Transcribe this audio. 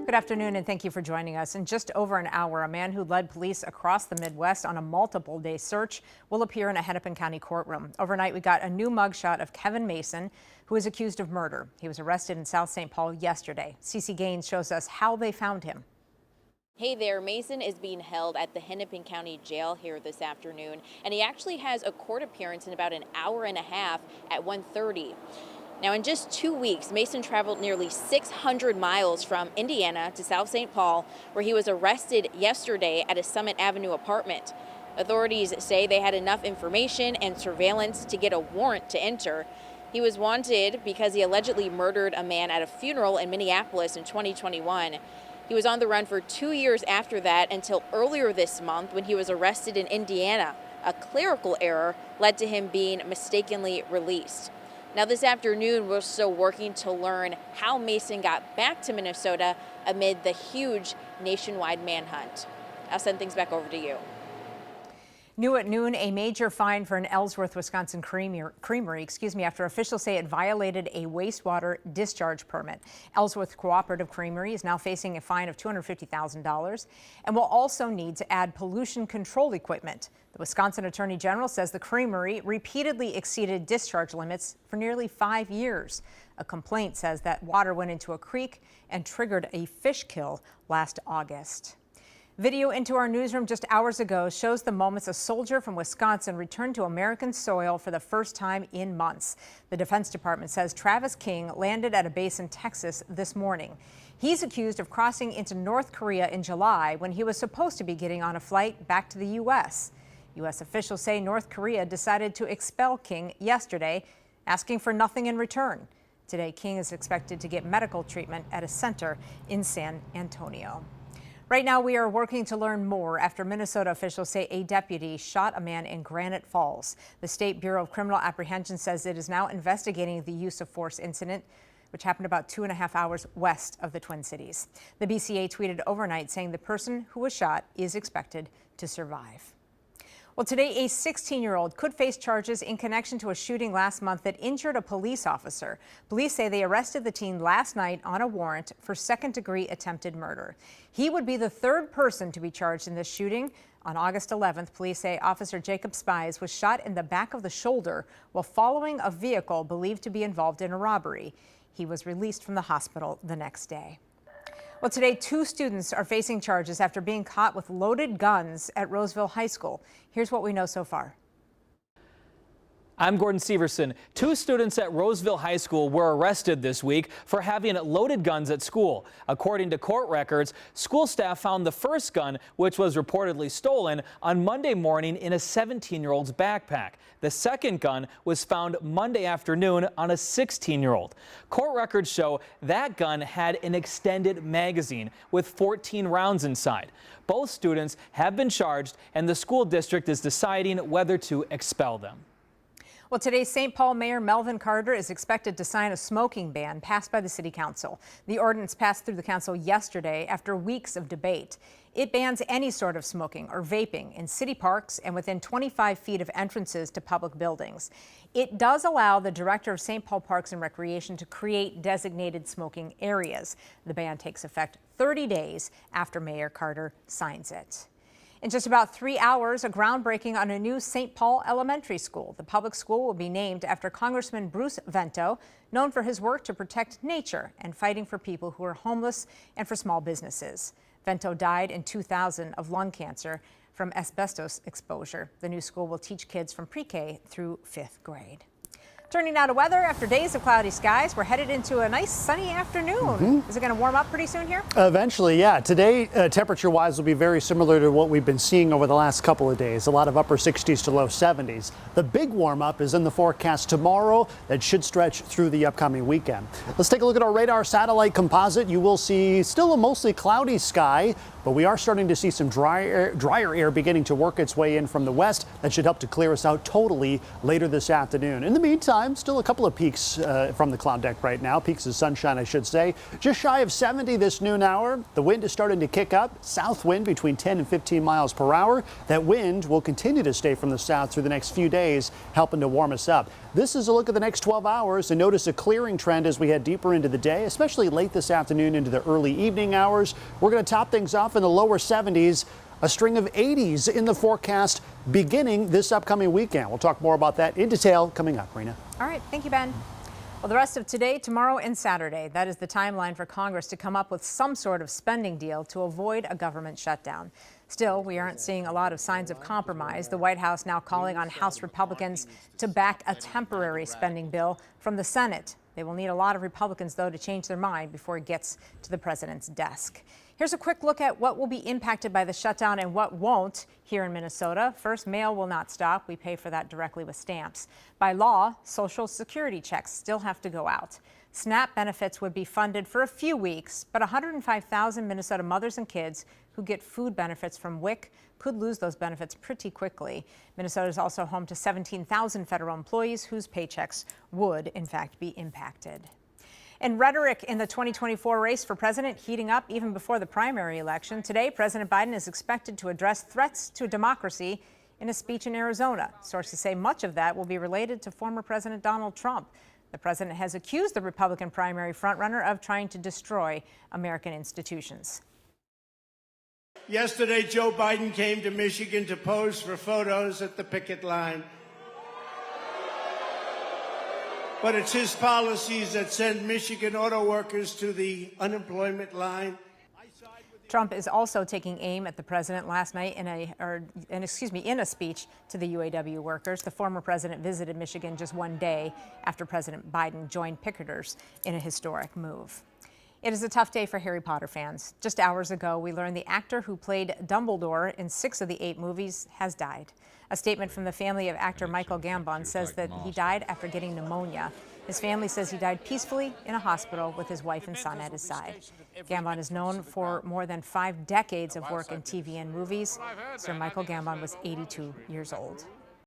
Good afternoon, and thank you for joining us. In just over an hour, a man who led police across the Midwest on a multiple-day search will appear in a Hennepin County courtroom. Overnight, we got a new mugshot of Kevin Mason, who is accused of murder. He was arrested in South St. Paul yesterday. Cece Gaines shows us how they found him. Hey there, Mason is being held at the Hennepin County Jail here this afternoon, and he actually has a court appearance in about an hour and a half at 1:30. Now, in just 2 weeks, Mason traveled nearly 600 miles from Indiana to South St. Paul, where he was arrested yesterday at a Summit Avenue apartment. Authorities say they had enough information and surveillance to get a warrant to enter. He was wanted because he allegedly murdered a man at a funeral in Minneapolis in 2021. He was on the run for 2 years after that until earlier this month when he was arrested in Indiana. A clerical error led to him being mistakenly released. Now, this afternoon, we're still working to learn how Mason got back to Minnesota amid the huge nationwide manhunt. I'll send things back over to you. New at noon, a major fine for an Ellsworth, Wisconsin creamery, after officials say it violated a wastewater discharge permit. Ellsworth Cooperative Creamery is now facing a fine of $250,000 and will also need to add pollution control equipment. The Wisconsin Attorney General says the creamery repeatedly exceeded discharge limits for nearly 5 years. A complaint says that water went into a creek and triggered a fish kill last August. Video into our newsroom just hours ago shows the moments a soldier from Wisconsin returned to American soil for the first time in months. The Defense Department says Travis King landed at a base in Texas this morning. He's accused of crossing into North Korea in July when he was supposed to be getting on a flight back to the U.S. U.S. officials say North Korea decided to expel King yesterday, asking for nothing in return. Today, King is expected to get medical treatment at a center in San Antonio. Right now, we are working to learn more after Minnesota officials say a deputy shot a man in Granite Falls. The State Bureau of Criminal Apprehension says it is now investigating the use of force incident, which happened about 2.5 hours west of the Twin Cities. The BCA tweeted overnight saying the person who was shot is expected to survive. Well, today, a 16-year-old could face charges in connection to a shooting last month that injured a police officer. Police say they arrested the teen last night on a warrant for second-degree attempted murder. He would be the third person to be charged in this shooting. On August 11th, police say Officer Jacob Spies was shot in the back of the shoulder while following a vehicle believed to be involved in a robbery. He was released from the hospital the next day. Well, today, 2 students are facing charges after being caught with loaded guns at Roseville High School. Here's what we know so far. I'm Gordon Severson. 2 students at Roseville High School were arrested this week for having loaded guns at school. According to court records, school staff found the first gun, which was reportedly stolen, on Monday morning in a 17-year-old's backpack. The second gun was found Monday afternoon on a 16-year-old. Court records show that gun had an extended magazine with 14 rounds inside. Both students have been charged, and the school district is deciding whether to expel them. Well, today, St. Paul Mayor Melvin Carter is expected to sign a smoking ban passed by the City Council. The ordinance passed through the council yesterday after weeks of debate. It bans any sort of smoking or vaping in city parks and within 25 feet of entrances to public buildings. It does allow the director of St. Paul Parks and Recreation to create designated smoking areas. The ban takes effect 30 days after Mayor Carter signs it. In just about 3 hours, a groundbreaking on a new St. Paul Elementary School. The public school will be named after Congressman Bruce Vento, known for his work to protect nature and fighting for people who are homeless and for small businesses. Vento died in 2000 of lung cancer from asbestos exposure. The new school will teach kids from pre-K through 5th grade. Turning now to weather. After days of cloudy skies, we're headed into a nice sunny afternoon. Is it going to warm up pretty soon here? Eventually, yeah. Today, temperature-wise, will be very similar to what we've been seeing over the last couple of days. A lot of upper 60s to low 70s. The big warm-up is in the forecast tomorrow. That should stretch through the upcoming weekend. Let's take a look at our radar satellite composite. You will see still a mostly cloudy sky, but we are starting to see some drier air beginning to work its way in from the west. That should help to clear us out totally later this afternoon. In the meantime, Daytime, still a couple of peaks from the cloud deck right now. Peaks of sunshine, I should say. Just shy of 70 this noon hour. The wind is starting to kick up. South wind between 10 and 15 miles per hour. That wind will continue to stay from the south through the next few days, helping to warm us up. This is a look at the next 12 hours and notice a clearing trend as we head deeper into the day, especially late this afternoon into the early evening hours. We're going to top things off in the lower 70s. A string of 80s in the forecast beginning this upcoming weekend. We'll talk more about that in detail coming up, Rena. All right, thank you, Ben. Well, the rest of today, tomorrow, and Saturday, that is the timeline for Congress to come up with some sort of spending deal to avoid a government shutdown. Still, we aren't seeing a lot of signs of compromise. The White House now calling on House Republicans to back a temporary spending bill from the Senate. They will need a lot of Republicans, though, to change their mind before it gets to the president's desk. Here's a quick look at what will be impacted by the shutdown and what won't here in Minnesota. First, mail will not stop. We pay for that directly with stamps. By law, Social Security checks still have to go out. SNAP benefits would be funded for a few weeks, but 105,000 Minnesota mothers and kids who get food benefits from WIC could lose those benefits pretty quickly. Minnesota is also home to 17,000 federal employees whose paychecks would, in fact, be impacted. And rhetoric in the 2024 race for president heating up even before the primary election. Today, President Biden is expected to address threats to democracy in a speech in Arizona. Sources say much of that will be related to former President Donald Trump. The president has accused the Republican primary frontrunner of trying to destroy American institutions. Yesterday, Joe Biden came to Michigan to pose for photos at the picket line. But it's his policies that send Michigan auto workers to the unemployment line. Trump is also taking aim at the president last night in a speech to the UAW workers. The former president visited Michigan just one day after President Biden joined picketers in a historic move. It is a tough day for Harry Potter fans. Just hours ago, we learned the actor who played Dumbledore in 6 of the 8 movies has died. A statement from the family of actor Michael Gambon says that he died after getting pneumonia. His family says he died peacefully in a hospital with his wife and son at his side. Gambon is known for more than 5 decades of work in TV and movies. Sir Michael Gambon was 82 years old.